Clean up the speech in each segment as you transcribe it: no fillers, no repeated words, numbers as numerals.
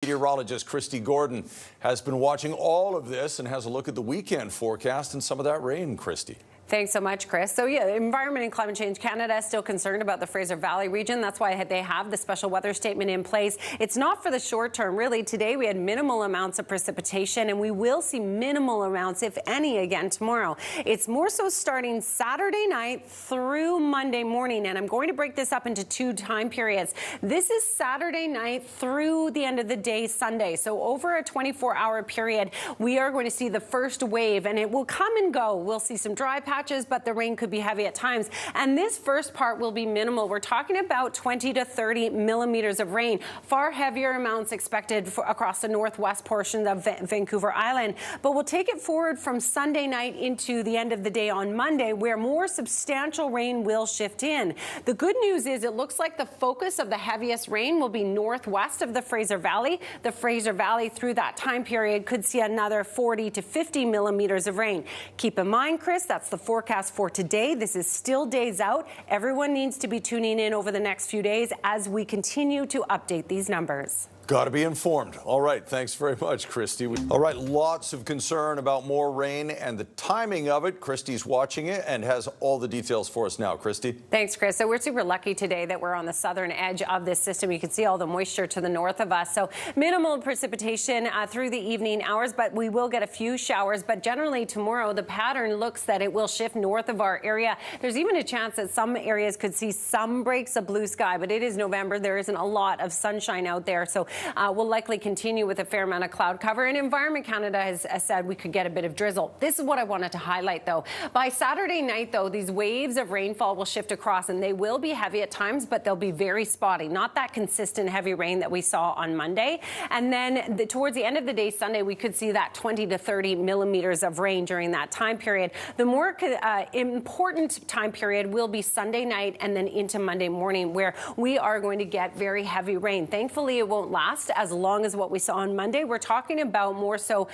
Meteorologist Kristi Gordon has been watching all of this and has a look at the weekend forecast and some of that rain, Kristi. Thanks so much, Chris. So yeah, Environment and Climate Change Canada is still concerned about the Fraser Valley region. That's why they have the special weather statement in place. It's not for the short term, really. Today we had minimal amounts of precipitation, and we will see minimal amounts, if any, again tomorrow. It's more so starting Saturday night through Monday morning, and I'm going to break this up into two time periods. This is Saturday night through the end of the day Sunday. So over a 24-hour period, we are going to see the first wave, and it will come and go. We'll see some dry patches, but the rain could be heavy at times. And this first part will be minimal. We're talking about 20 to 30 millimeters of rain. Far heavier amounts expected across the northwest portion of Vancouver Island. But we'll take it forward from Sunday night into the end of the day on Monday, where more substantial rain will shift in. The good news is it looks like the focus of the heaviest rain will be northwest of the Fraser Valley. The Fraser Valley through that time period could see another 40 to 50 millimeters of rain. Keep in mind, Chris, that's the forecast for today. This is still days out. Everyone needs to be tuning in over the next few days as we continue to update these numbers. Got to be informed. All right. Thanks very much, Kristi. All right. Lots of concern about more rain and the timing of it. Kristi's watching it and has all the details for us now. Kristi. Thanks, Chris. So we're super lucky today that we're on the southern edge of this system. You can see all the moisture to the north of us. So minimal precipitation through the evening hours, but we will get a few showers. But generally tomorrow, the pattern looks that it will shift north of our area. There's even a chance that some areas could see some breaks of blue sky, but it is November. There isn't a lot of sunshine out there. So we'll likely continue with a fair amount of cloud cover. And Environment Canada has said we could get a bit of drizzle. This is what I wanted to highlight, though. By Saturday night, though, these waves of rainfall will shift across, and they will be heavy at times, but they'll be very spotty. Not that consistent heavy rain that we saw on Monday. And then towards the end of the day, Sunday, we could see that 20 to 30 millimeters of rain during that time period. The more important time period will be Sunday night and then into Monday morning, where we are going to get very heavy rain. Thankfully, it won't last as long as what we saw on Monday. We're talking about more so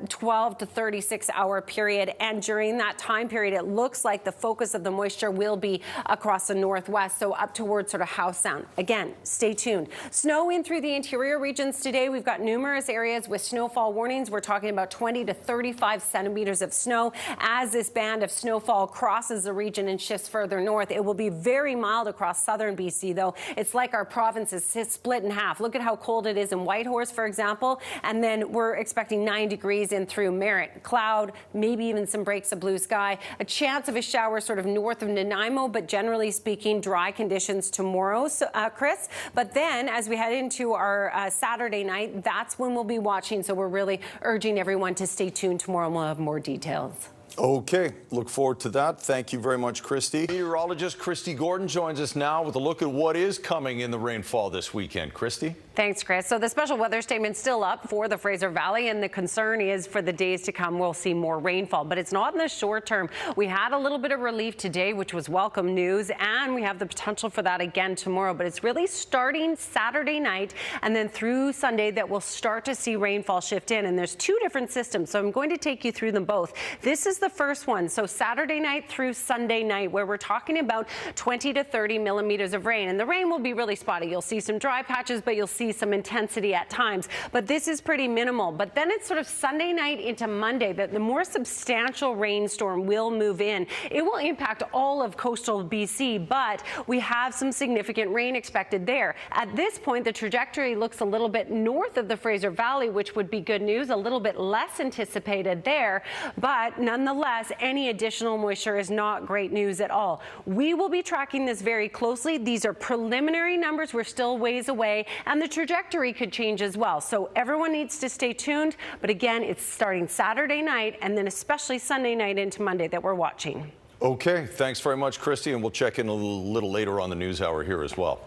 12 to 36 hour period. And during that time period, it looks like the focus of the moisture will be across the northwest, so up towards sort of Howe Sound. Again, stay tuned. Snow in through the interior regions today. We've got numerous areas with snowfall warnings. We're talking about 20 to 35 centimeters of snow. As this band of snowfall crosses the region and shifts further north, it will be very mild across southern BC, though. It's like our province is split in half. Look at how cold it is in Whitehorse, for example, and then we're expecting 9 degrees in through Merritt. Cloud, maybe even some breaks of blue sky. A chance of a shower sort of north of Nanaimo, but generally speaking, dry conditions tomorrow, Chris. But then as we head into our Saturday night, that's when we'll be watching. So we're really urging everyone to stay tuned tomorrow, and we'll have more details. Okay, look forward to that. Thank you very much, Kristi. Meteorologist Kristi Gordon joins us now with a look at what is coming in the rainfall this weekend. Kristi? Thanks, Chris. So the special weather statement's still up for the Fraser Valley, and the concern is for the days to come, we'll see more rainfall. But it's not in the short term. We had a little bit of relief today, which was welcome news, and we have the potential for that again tomorrow. But it's really starting Saturday night and then through Sunday that we'll start to see rainfall shift in. And there's two different systems, so I'm going to take you through them both. This is the first one. So Saturday night through Sunday night, where we're talking about 20 to 30 millimeters of rain. And the rain will be really spotty. You'll see some dry patches, but you'll see some intensity at times. But this is pretty minimal. But then it's sort of Sunday night into Monday that the more substantial rainstorm will move in. It will impact all of coastal BC, but we have some significant rain expected there. At this point, the trajectory looks a little bit north of the Fraser Valley, which would be good news, a little bit less anticipated there. But nonetheless, any additional moisture is not great news at all. We will be tracking this very closely. These are preliminary numbers. We're still ways away, and the trajectory could change as well. So everyone needs to stay tuned. But again, it's starting Saturday night and then especially Sunday night into Monday that we're watching. Okay, thanks very much, Kristi, and we'll check in a little later on the news hour here as well.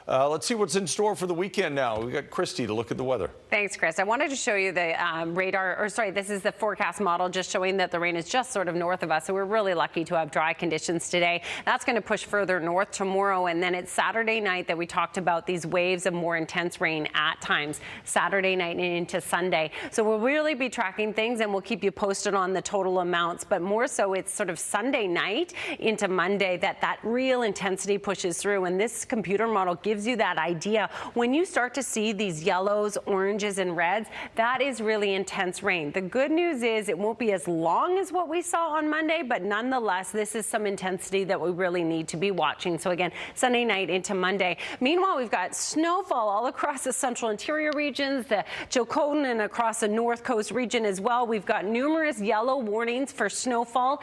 Let's see what's in store for the weekend now. We've got Kristi to look at the weather. Thanks, Chris. I wanted to show you the this is the forecast model just showing that the rain is just sort of north of us. So we're really lucky to have dry conditions today. That's going to push further north tomorrow. And then it's Saturday night that we talked about these waves of more intense rain at times, Saturday night and into Sunday. So we'll really be tracking things and we'll keep you posted on the total amounts. But more so, it's sort of Sunday night into Monday that real intensity pushes through. And this computer model gives gives you that idea. When you start to see these yellows, oranges, and reds, that is really intense rain. The good news is it won't be as long as what we saw on Monday, but nonetheless, this is some intensity that we really need to be watching. So again, Sunday night into Monday. Meanwhile, we've got snowfall all across the central interior regions, the Chilcotin, and across the north coast region as well. We've got numerous yellow warnings for snowfall.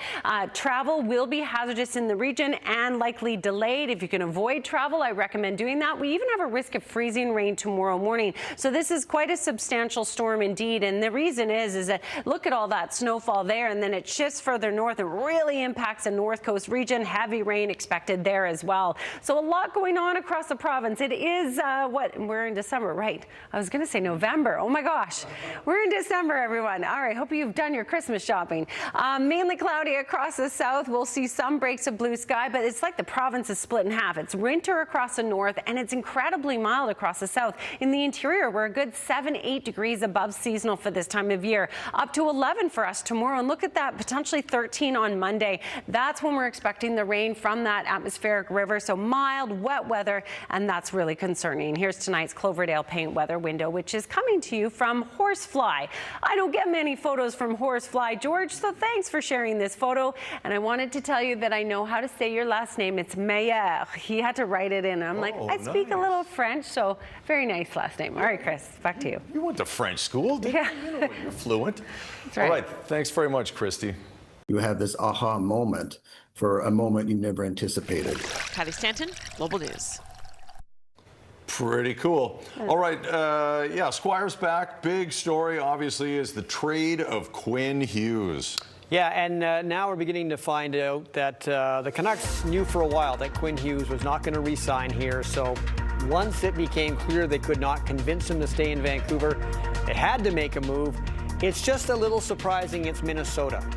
Travel will be hazardous in the region and likely delayed. If you can avoid travel, I recommend doing that. We even have a risk of freezing rain tomorrow morning. So this is quite a substantial storm indeed. And the reason is that look at all that snowfall there, and then it shifts further north. It really impacts the north coast region. Heavy rain expected there as well. So a lot going on across the province. It is we're in December, right? I was going to say November. Oh my gosh. We're in December, everyone. All right. Hope you've done your Christmas shopping. Mainly cloudy across the south. We'll see some breaks of blue sky, but it's like the province is split in half. It's winter across the north, and it's incredibly mild across the south. In the interior, we're a good 7-8 degrees above seasonal for this time of year. Up to 11 for us tomorrow. And look at that, potentially 13 on Monday. That's when we're expecting the rain from that atmospheric river. So mild, wet weather, and that's really concerning. Here's tonight's Cloverdale paint weather window, which is coming to you from Horsefly. I don't get many photos from Horsefly, George, so thanks for sharing this photo. And I wanted to tell you that I know how to say your last name. It's Meyer. He had to write it in. I'm like, I speak a little French, so very nice last name. All right, Chris, back to you. You went to French school, didn't yeah. you? Know, you're fluent. That's right. All right, thanks very much, Kristi. You have this aha moment for a moment you never anticipated. Kylie Stanton, Global News. Pretty cool. All right, yeah, Squire's back. Big story, obviously, is the trade of Quinn Hughes. Yeah, and now we're beginning to find out that the Canucks knew for a while that Quinn Hughes was not going to re-sign here. So once it became clear they could not convince him to stay in Vancouver, they had to make a move. It's just a little surprising it's Minnesota.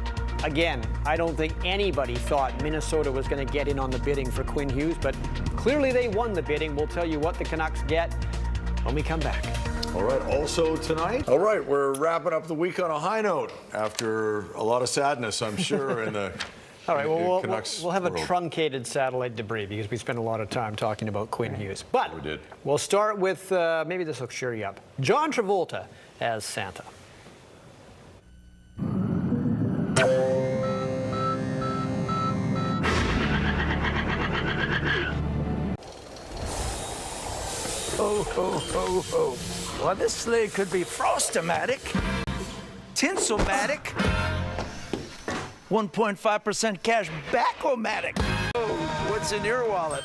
Again, I don't think anybody thought Minnesota was going to get in on the bidding for Quinn Hughes, but clearly they won the bidding. We'll tell you what the Canucks get when we come back. All right, also tonight. All right, we're wrapping up the week on a high note after a lot of sadness, I'm sure, in the all right, well, Canucks we'll have world. a truncated satellite debris because we spent a lot of time talking about Quinn Hughes. But we did. We'll start with, maybe this will cheer you up, John Travolta as Santa. Ho, ho, ho, ho. Well, this sleigh could be Frost-O-Matic, Tinsel-Matic, 1.5% cash back-O-Matic. Oh, what's in your wallet?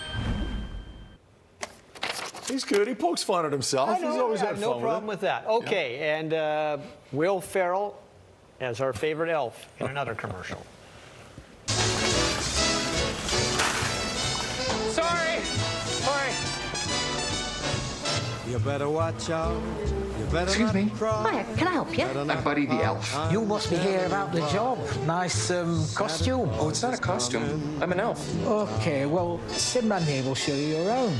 He's good. He pokes fun at himself. He's always had no fun problem with that. Okay, yeah. And Will Ferrell as our favorite elf in another commercial. Sorry. You better watch out. You better Excuse me. Hiya, Can I help you? I'm Buddy the elf. You must be here about the job. Nice costume. Oh, it's not a costume. I'm an elf. Okay, well, Simran here will show you your own.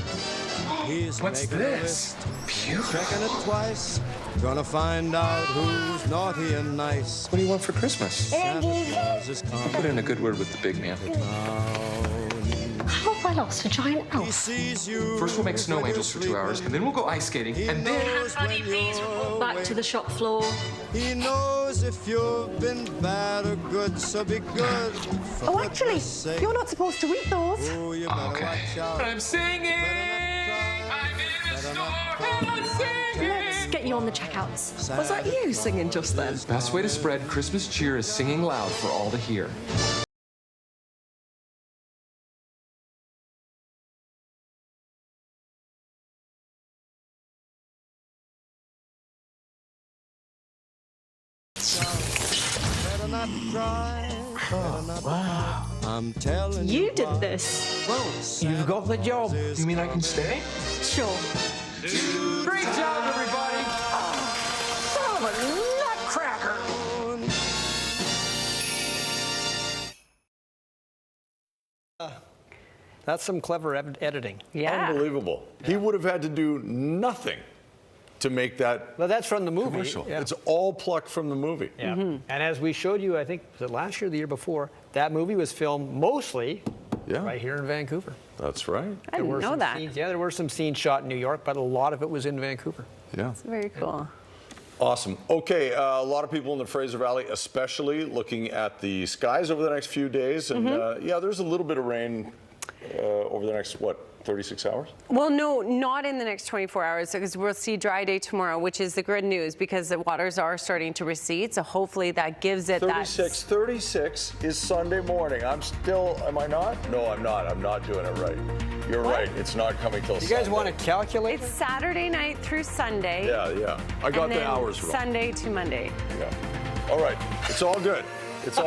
What's this? Beautiful. Checking it twice. Gonna find out who's naughty and nice. What do you want for Christmas? Santa Claus is I'll coming. put in a good word with the big man. How have I lost a giant He elf? sees you. First we'll make snow angels for 2 hours, and then we'll go ice skating, and then... Honey, please report Back to the shop floor. He knows if you've been bad or good, so be good. For Oh, actually, goodness sake. you're not supposed to eat those. Oh, you better Okay. watch out. I'm singing! I'm in the store. Let's get you on the checkouts. Was that you singing just then? Best way to spread Christmas cheer is singing loud for all to hear. Better not try. Better not Wow. I'm telling You what. did this. Well, you've got the job. You mean I can stay? Sure. Great job, everybody. Son of a nutcracker. That's some clever editing. Yeah. Unbelievable. He would have had to do nothing to make that Well, that's from the movie. commercial. Yeah. It's all plucked from the movie. Yeah. And as we showed you, I think, was it last year or the year before, that movie was filmed mostly right here in Vancouver. That's right. I didn't know that. There were some scenes shot in New York, but a lot of it was in Vancouver. Yeah. It's very cool. Awesome. Okay, a lot of people in the Fraser Valley, especially looking at the skies over the next few days. And yeah, there's a little bit of rain over the next, 36 hours? Well, no, not in the next 24 hours, because we'll see dry day tomorrow, which is the good news, because the waters are starting to recede. So hopefully that gives it 36 is Sunday morning. Am I not? No, I'm not. I'm not doing it right. You're right. It's not coming till Sunday. You guys want to calculate? It's Saturday night through Sunday. Yeah. I got the hours wrong. Sunday to Monday. Yeah. All right. It's all good. It's all